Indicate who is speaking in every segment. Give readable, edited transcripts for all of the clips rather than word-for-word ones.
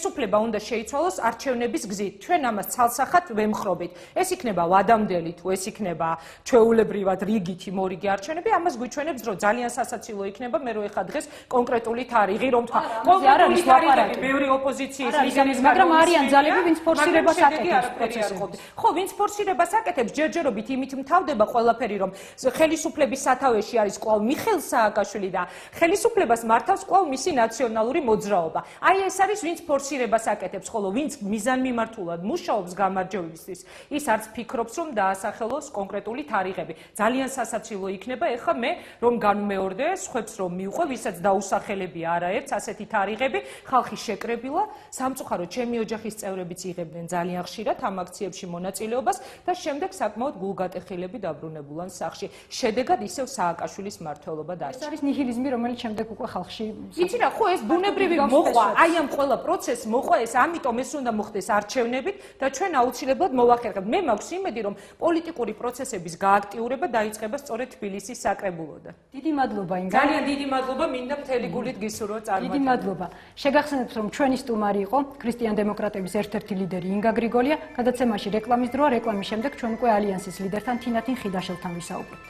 Speaker 1: ხელისუფლება უნდა შეიცვალოს არჩევნების გზით. ჩვენ ამას ცალსახად ვემხრობით. ეს იქნება ვადამდელი თუ ეს იქნება ჩვეულებრივად რიგითი მორიგი არჩევნები, ამას გვიჩვენებს, რომ ძალიან სასაცილო იქნება მე რო ეხა დღეს კონკრეტული თარიღი, რომ თქვა კონკრეტული თარიღი მეორე ოპოზიციის ლიდერის,
Speaker 2: მაგრამ არიან ძალები, ვინც ფორსირებას აკეთებს პროცესებში.
Speaker 1: ხო, ვინც ფორსირებას აკეთებს, ჯერჯერობით იმით მთავრდება ყველაფერი, რომ ხელისუფლების სათავეში არის კვლავ მიხეილ სააკაშვილი და ხელისუფლებას მართავს კვლავ მისი ნაციონალური მოძრაობა. აი ეს არის ვინც ფორსირებას აკეთებს, ხოლო ვინც მიზანმიმართულად მუშაობს გამარჯვებისთვის, ის არც ფიქრობს, რომ დაასახელოს კონკრეტული თარიღები. ძალიან სასაცილო იქნება ეხლა მე რომ განმეორდე, სხვებს რომ მივყვე, ვისაც დაუსახელებია არაერთს ასეთი თარიღები, ხალხი შეკრებილა, სამწუხაროდ ჩემი ოჯახის წევრებიც იღებდნენ ძალიან ხშირად ამ აქციებში მონაწილეობას და შემდეგ საკმაოდ გულგატეხილები დაბრუნებულან სახლში. შედეგად ისევ სააკაშვილის მმართველობა დარჩა.
Speaker 2: ეს არის ნიჰილიზმი, რომელიც შემდეგ უკვე ხალხში
Speaker 1: იცი რა, ხო ეს ბუნებრივი მოყვა, აი ამ ყველა პროცესს მოყვა ეს, ამიტომ ეს უნდა მოხდეს არჩევნებით და ჩვენ აუცილებლად მოვახერხებთ. მე მაქვს იმედი, რომ პოლიტიკური პროცესების გააქტიურება დაიწყება სწორედ თბილისის საკრებულოდან.
Speaker 2: დიდი მადლობა ინგა.
Speaker 1: ძალიან დიდი მადლობა, მინდა მთელი გულით გისურვო წარმატება.
Speaker 2: დიდი მადლობა. შეგახსენებთ, რომ ჩვენი სტუმარი იყო ქრისტიან დემოკრატების ერთ-ერთი ლიდერი ინგა გრიგოლია. გადაცემაში რეკლამის დროა, რეკლამის შემდეგ ჩვენ უკვე ალიანსის ლიდერთან თინათინ ხიდაშელთან ვისაუბრებთ.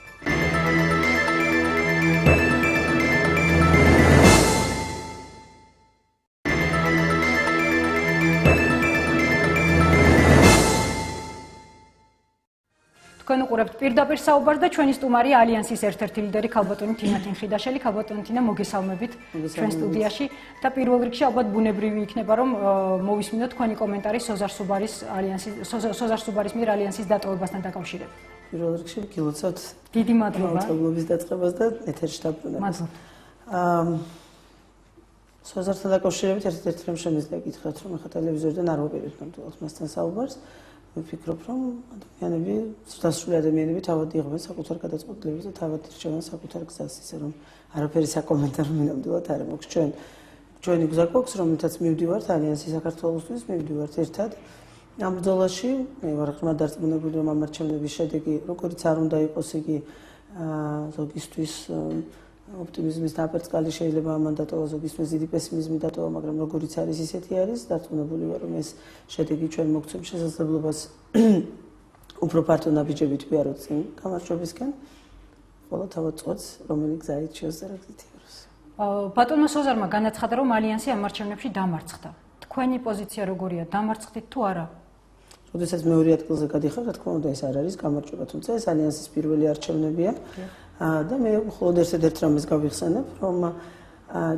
Speaker 2: თქვენ უყურებთ პირდაპირ საუბარს და ჩვენი სტუმარია ალიანსის ერთ-ერთი ლიდერი ქალბატონი თინათინ ხიდაშელი. ქალბატონი თინა, მოგესალმებით ჩვენ სტუდიაში და პირველ რიგში ალბათ ბუნებრივი იქნება, რომ მოვისმინოთ თქვენი კომენტარი სოზარ სუბარის მიერ ალიანსის დატოვებასთან დაკავშირებით.
Speaker 3: პირველ რიგში გილოცავთ
Speaker 2: დიდი მადლობა
Speaker 3: მოწვეულობის დაწყებას და ეთერში დაბრუნებას. სოზართან დაკავშირებით ერთ-ერთი რამ შემიძლია გითხრათ, რომ ახლა ტელევიზორიდან არ ვაპირებთ ნამდვილად მასთან საუბარს. ვფიქრობ, რომ ადამიანები, სასწრაფო ადამიანები თავად იღებენ საკუთარ გადაწყვეტილებას და თავად ირჩევენ საკუთარ გზას, ისე რომ არაფერი საკომენტარო ნამდვილად არ მაქვს. ჩვენი გზა გვაქვს, რომელთაც მივდივართ ალიანსი საქართველოსთვის, მივდივართ ერთად. ამ ბრძოლაში მე ვარ ღრმად დარწმუნებული, რომ ამ არჩევნების შედეგი, როგორც არ უნდა იყოს, იგი ზოგისთვის ოპტიმიზმის დაფერწყალი შეიძლება ამან დატოვა, ზოგისთვის დიდი პესიმიზმი დატოვა, მაგრამ როგორიც არის ისეთი არის, დარწმუნებული ვარ, რომ ეს შედეგი ჩვენ მოგცემს შესაძლებლობას უფრო ფართო ნაბიჯებით ვიაროთ წინ გამარჯვებისკენ, ხოლო თავად წყვეტს, რომელი გზა ირჩევს და რა გზით იაროს.
Speaker 2: ბატონო სოზარმა განაცხადა, რომ ალიანსი ამ არჩევნებში დამარცხდა. თქვენი პოზიცია როგორია, დამარცხდით თუ არა?
Speaker 3: როდესაც მეორე ადგილზე გადიხარ, რა თქმა უნდა, ეს არ არის გამარჯვება, თუმცა ეს ალიანსის პირველი არჩევნებია. და მე მხოლოდ ერთ რამეს გავიხსენებ, რომ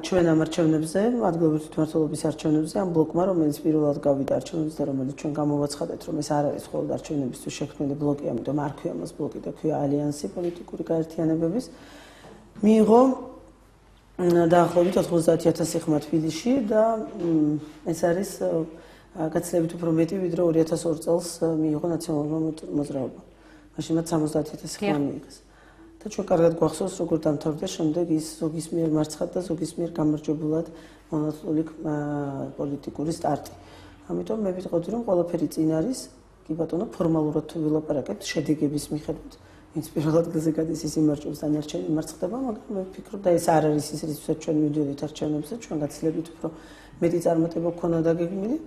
Speaker 3: ჩვენ ამ არჩევნებზე, ადგილობრივი თვითმმართველობის არჩევნებზე, ამ ბლოკმა, რომელიც პირველად გავიდა არჩევნებზე და რომელიც ჩვენ გამოვაცხადეთ, რომ ეს არ არის მხოლოდ არჩევნებისთვის შექმნილი ბლოკი, ამიტომ არ ქვია მას ბლოკი და ქვია ალიანსი პოლიტიკური გაერთიანებების, მიიღო დაახლოებით 90,000 ხმა თბილისში და ეს არის გაცილებით უფრო მეტი, ვიდრე 2002 წელს მიიღო ნაციონალურმა მოძრაობამ. მაშინ მათ 70,000 ხმა მიიღეს. და ჩვენ კარგად გვახსოვს, როგორ დამთავრდა შემდეგ ის ზოგის მიერ მარცხად და ზოგის მიერ გამარჯვებულად მონაწილე პოლიტიკური სტარტი. ამიტომ მე ვიტყოდი, რომ ყველაფერი წინ არის, კი ბატონო, ფორმალურად თუ ვილაპარაკებთ შედეგების მიხედვით, ვინც პირველ ადგილზე გადის, ის იმარჯვებს და ნარჩენი მარცხდება, მაგრამ მე ვფიქრობ და ეს არ არის ის, რითაც ჩვენ მივდივართ არჩევნებზე, ჩვენ გაცილებით უფრო მეტი წარმატება გქონდა დაგეგმილი.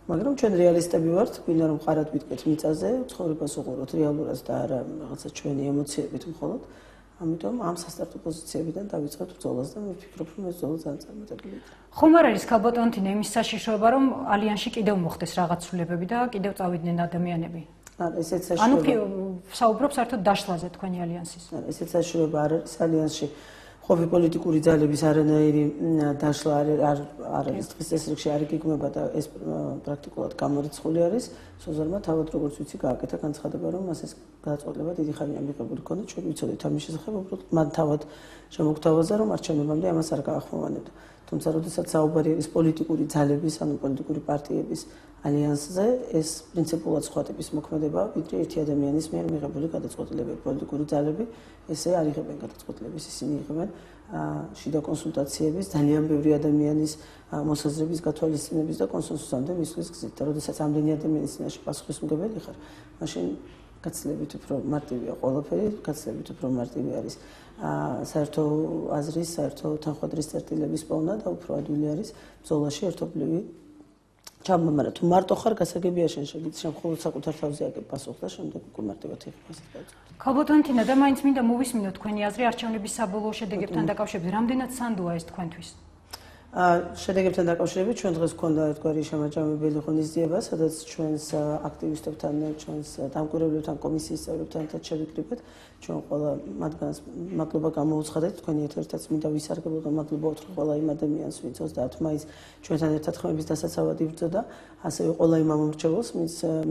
Speaker 3: მაგრამ ჩვენ რეალისტები ვართ, გვინდა რომ ყარად ვიტყვით მიწაზე, ცხოვრებას უყუროთ რეალურად და არა რაღაცა ჩვენი ემოციებით მხოლოდ. ამიტომ ამ სასტარტო პოზიციებიდან დავიწყებთ ბრძოლას და მე ვფიქრობ, რომ ეს ბრძოლა ძალიან წარმატებული იქნება.
Speaker 2: ხომ არ არის ქალბატონი თინა იმის საშიშროება, რომ ალიანსში კიდევ მოხდეს რაღაც ცვლილებები და კიდევ წავიდნენ ადამიანები?
Speaker 3: არა, ესეც საშიშროება.
Speaker 2: ანუ საუბრობ საერთოდ დაშლაზე თქვენი ალიანსის.
Speaker 3: არა, ესეც საშიშროება არ არის ალიანსში. ყოფილი პოლიტიკური ძალების არანაირი დაშლა არ არის დღეს ეს რიგში არ იგეგმება და ეს პრაქტიკულად გამორიცხული არის. სოზარმა თავად როგორც ვიცი გააკეთა განცხადება, რომ მას ეს გადაწყვეტილება დიდი ხანია მიღებული ქონდა, ჩვენ ვიცოდით ამის შესახებ, უბრალოდ მან თავად შემოგთავაზა, რომ არჩევნებამდე ამას არ გაახმოვანებდა. თუმცა როდესაც საუბარი არის პოლიტიკური ძალების, ანუ პოლიტიკური პარტიების ალიანსზე, ეს პრინციპულად სხვა ტიპის მოქმედება, ვიდრე ერთი ადამიანის მიერ მიღებული გადაწყვეტილებები. პოლიტიკური ძალები ესე არ იღებენ გადაწყვეტილებას, ისინი იღებენ შიდა კონსულტაციების, ძალიან ბევრი ადამიანის მოსაზრების გათვალისწინების და კონსენსუსამდე მისვლის გზით. და როდესაც ამდენი ადამიანის წინაშე პასუხისმგებელი ხარ, მაშინ გაცილებით უფრო მარტივია ყველაფერი, გაცილებით უფრო მარტივი არის საერთო აზრის, საერთო თანხმადრის წერტილების პოვნა და უფრო ადვილი არის ბრძოლაში ერთობლივი ჩამმა, მაგრამ თუ მარტო ხარ გასაგებია შენ შეგიძლია შენ მხოლოდ საკუთარ თავზე აგებ პასუხს და შემდეგ უკვე მარტივად იღებს ეს.
Speaker 2: ქალბატონთინა და მაინც მინდა მოვისმინოთ თქვენი აზრი არჩევნების საბოლოო შედეგებთან დაკავშირებით. რამდენად სანდოა ეს თქვენთვის?
Speaker 3: შედეგებთან დაკავშირებით ჩვენ დღეს გვქონდა ერთგვარი შემაჯამებელი ღონისძიება, სადაც ჩვენს აქტივისტებთან, ჩვენს დამკვირვებლებთან, კომისიის წევრებთან ერთად შევიკრიბეთ. ჩვენ ყველა მათგანს მადლობა გამოუცხადეთ, თქვენი ერთ-ერთად მინდა ვისარგებლო და მადლობა ვუთხრა ყველა იმ ადამიანს, ვინც 30 მაისს ჩვენთან ერთად ხმების დასაცავად იბრძოდა, ასევე ყველა იმ ამომრჩეველს,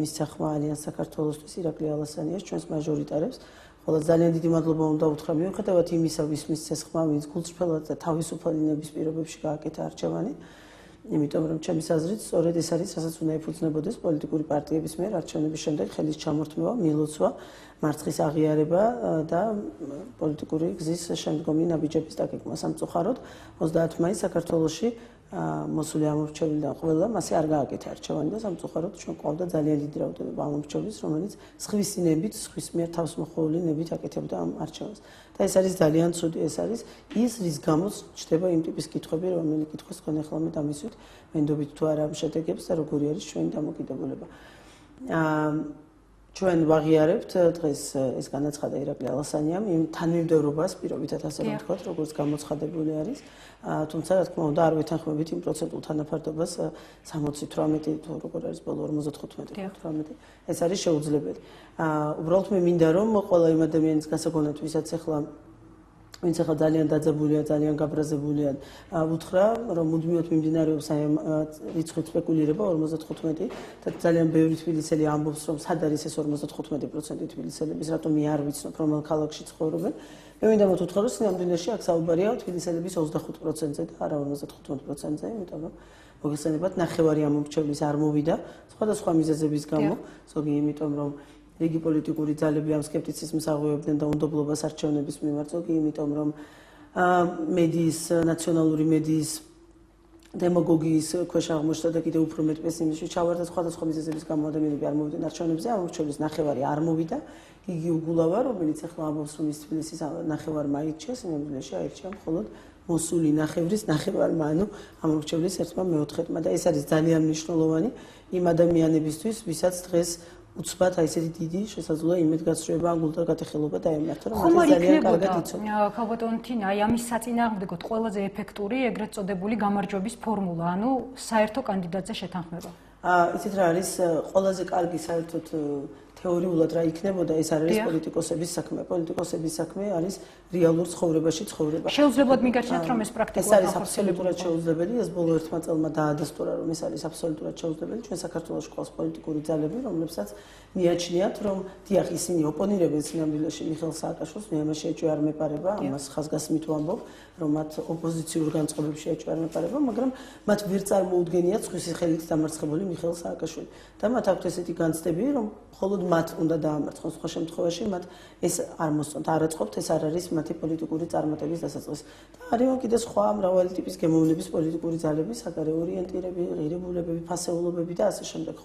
Speaker 3: მისცა ხმა ალიანს საქართველოსთვის, ირაკლი ალასანიას, ჩვენს მაჟორიტარებს. ყველა ძალიან დიდი მადლობა უნდა უთხრა მიუხედავად იმისა, ვისმის ხმა, ვინც გულწრფელად და თავისუფალინების პირობებში გააკეთა არჩევანი. იმიტომ რომ ჩემის აზრით, სწორედ ეს არის, რასაც უნდა ეფუძნებოდეს პოლიტიკური პარტიების მიერ არჩევნების შემდეგ ხელის ჩამორთმევა, მილოცვა, მარცხის აღიარება და პოლიტიკური გზის შემდგომი ნაბიჯების დაგეგმა. სამწუხაროდ 30 მაისს საქართველოში მოსული ამორჩევლიდან ყველა მასე არ გააკეთა არჩევანი და სამწუხაროდ ჩვენ ყავდა ძალიან დიდი რაოდენობა ამორჩევლის, რომელიც სხვის ნებით, სხვის მიერ თავსმოხვეული ნებით აკეთებდა ამ არჩევანს. და ეს არის ძალიან ცუდი, ეს არის ის, რის გამოც ჩდება იმ ტიპის კითხვები, რომელი კითხვის თქვენ ახლა მე დამისვით, მენდობით თუ არა ამ შედეგებს და როგორი არის ჩვენი დამოკიდებულება. ჩვენ ვაღიარებთ დღეს ეს განაცხადა ირაკლი ალასანიამ იმ თანმიმდევრობას პირობითად ასე რომ ვთქვათ, როგორც გამოცხადებული არის. თუმცა რა თქმა უნდა არ ვეთანხმებით იმ პროცენტულ თანაფარდობას 68 თუ როგორ არის ბოლო 55-18. ეს არის შეუძლებელი. უბრალოდ მე მინდა რომ ყველა იმ ადამიანის გასაგონად ვინც ახლა ძალიან დაძაბულია, ძალიან გაბრაზებულია, უთხრა, რომ მუდმივად მიმდინარეობს აი ამ რიცხვის სპეკულირება 55 და ძალიან ბევრი თბილისელი ამბობს, რომ სად არის ეს 55% თბილისელების, რატომ მე არ ვიცნობ, რომელ ქალაქში ცხოვრობენ. მე მინდა მოგთხრა, რომ სინამდვილეში აქ საუბარია თბილისელების 25%-ზე და არა 55%-ზე, იმიტომ რომ მოგესალმებათ, ნახევარი ამომრჩევლის არ მოვიდა სხვადასხვა მიზეზების გამო, ზოგი იმიტომ რომ რიგი პოლიტიკური ძალები ამ სკეპტიციზმს აღღვევებდნენ და უნდობლობას არჩევნების მიმართ, ზოგი იმიტომ რომ მედიის, ნაციონალური მედიის დემაგოგიის ქვეშ აღმოჩნდა და კიდევ უფრო მეტ პესიმიზმში ჩავარდა სხვადასხვა მიზეზების გამო ადამიანები არ მოვიდნენ არჩევნებზე, ამორჩევლის ნახევარი არ მოვიდა. იგი უგულავა, რომელიც ახლა ამბობს, რომ ის თბილისის ნახევარმა აირჩია, სინამდვილეში აირჩია მხოლოდ მოსული ნახევრის ნახევარმა, ანუ ამორჩევლის ერთმა მეოთხედმა და ეს არის ძალიან მნიშვნელოვანი იმ ადამიანებისთვის, ვისაც დღეს უცბად აი ესეთი დიდი შესაძლოა იმედგაცრუება ან გულდაგატეხილობა დაემართა, რომ მათ ძალიან კარგად იცოდნენ.
Speaker 2: ქალბატონთინა, აი ამის საწინააღმდეგოდ ყველაზე ეფექტური ეგრეთ წოდებული გამარჯვების ფორმულა, ანუ საერთო კანდიდატზე შეთანხმება.
Speaker 3: იცით რა არის ყველაზე კარგი საერთოდ თეორიულად რა იქნებოდა, ეს არ არის პოლიტიკოსების საქმე. პოლიტიკოსების საქმე არის რეალურ ცხოვრებაში ცხოვრება.
Speaker 2: შეუძლებოდ მიგაჩნიათ, რომ ეს პრაქტიკულად
Speaker 3: ეს არის აბსოლუტურად შეუძლებელი, ეს ბოლო ერთმა წელმა დაადასტურა, რომ ეს არის აბსოლუტურად შეუძლებელი. ჩვენ საქართველოში ყავს პოლიტიკური ძალები, რომლებსაც მიაჩნიათ, რომ დიახ, ისინი ოპონირებენ სინამდვილეში მიხეილ სააკაშვილს, მე ამაში ეჭვი არ მეპარება, ამას ხაზგასმით ვამბობ, რომ მათ ოპოზიციურ განწყობებში ეჭვი არ მეპარება, მაგრამ მათ ვერ წარმოუდგენიათ სხვისი ხელით დამარცხებული მიხეილ სააკაშვილი. და მათ აქვთ ესეთი განცდები, რომ მხოლოდ მათ უნდა დაამარცხონ, სხვა შემთხვევაში მათ ეს არ მოსწონთ, არ აწყობთ, ეს არ არის მათი პოლიტიკური წარმატების დასაწყისი. და არის კიდე სხვა მრავალი ტიპის გემოვნების პოლიტიკური ძალები, საგარეო ორიენტირები, ღირებულებები, ფასეულობები და ასე შემდეგ.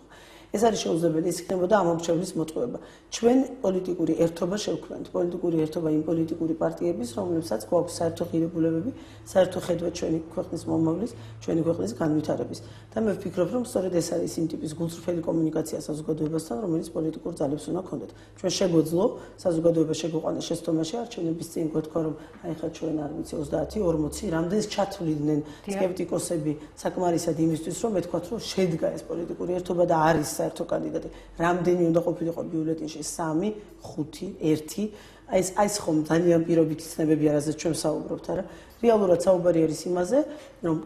Speaker 3: ეს არის შეუძლებელი, ეს იქნებოდა ამორჩევლის მოტყუება. ჩვენ პოლიტიკური ერთობა შევქმნით, პოლიტიკური ერთობა იმ პოლიტიკური პარტიების, რომლებსაც გვაქვს საერთო ღირებულებები, საერთო ხედვა ჩვენი ქვეყნის მომავლის, ჩვენი ქვეყნის განვითარების. და მე ვფიქრობ, რომ სწორედ ეს არის იმ ტიპის გულწრფელი კომუნიკაცია საზოგადოებასთან, რომელიც პოლიტიკურ ძალებს უნდა ჰქონდეთ. ჩვენ შეგვეძლო საზოგადოება შეგვიყვანეს შეცდომაში არჩევნების წინ გვეთქვა, რომ აი ხა ჩვენ არ ვიცი 30, 40, რამდენს ჩათვლიდნენ სკეპტიკოსები საკმარისად იმისთვის, რომ ეთქვათ, რომ შედგა ეს პოლიტიკური ერთობა და არის საერთო კანდიდატი. რამდენი უნდა ყოფილიყო ბიულეტენში 3, 5, 1. ეს ხომ ძალიან პირობითი ცნებები არ არის, ჩვენ საუბრობთ, არა? რეალურად საუბარი არის იმაზე, რომ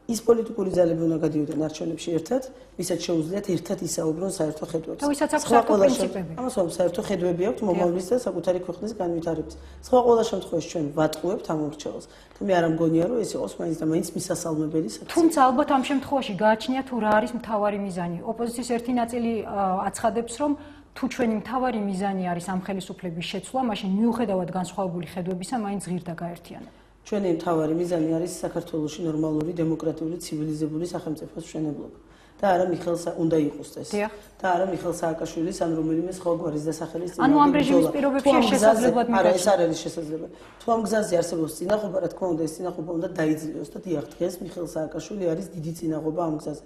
Speaker 3: ის პოლიტიკური ძალები უნდა გადიოდნენ არჩევნებში ერთად, ვისაც შეუძლიათ ერთად ისაუბრონ საერთო ხედვებზე.
Speaker 2: და ვისაც აქვს საერთო პრინციპები.
Speaker 3: ამას ვამბობ, საერთო ხედვები აქვს მომავლის და საკუთარი ქვეყნის განვითარების. სხვა ყველა შემთხვევაში ჩვენ ვატყუებთ ამორჩეველს. და მე არ მგონია, რომ ეს იყოს მაინც და მაინც მისასალმებელი საკითხი.
Speaker 2: თუმცა ალბათ ამ შემთხვევაში გააჩნია თუ რა არის მთავარი მიზანი. ოპოზიციის ერთი ნაწილი აცხადებს, რომ თუ ჩვენი მთავარი მიზანი არის ამ ხელისუფლების შეცვლა, მაშინ მიუხედავად განსხვავებული ხედვებისა, მაინც ღირდა გაერთიანება.
Speaker 3: ჩვენი მთავარი მიზანი არის საქართველოში ნორმალური, დემოკრატიული, ცივილიზებული სახელმწიფოს მშენებლობა. და არა უნდა იყოს ეს. და არა მიხეილ სააკაშვილის ან რომელიმე სხვა გვარის დასახელის წინააღმდეგ.
Speaker 2: ანუ ამ რეჟიმის პირობებში შესაძლებლად
Speaker 3: არა, ეს არ არის შესაძლებელი. თუ ამ გზაზე არსებობს წინაღობა, რა თქმა უნდა, ეს წინაღობა უნდა დაიძლიოს და დიახ, დღეს მიხეილ სააკაშვილი არის დიდი წინაღობა ამ გზაზე.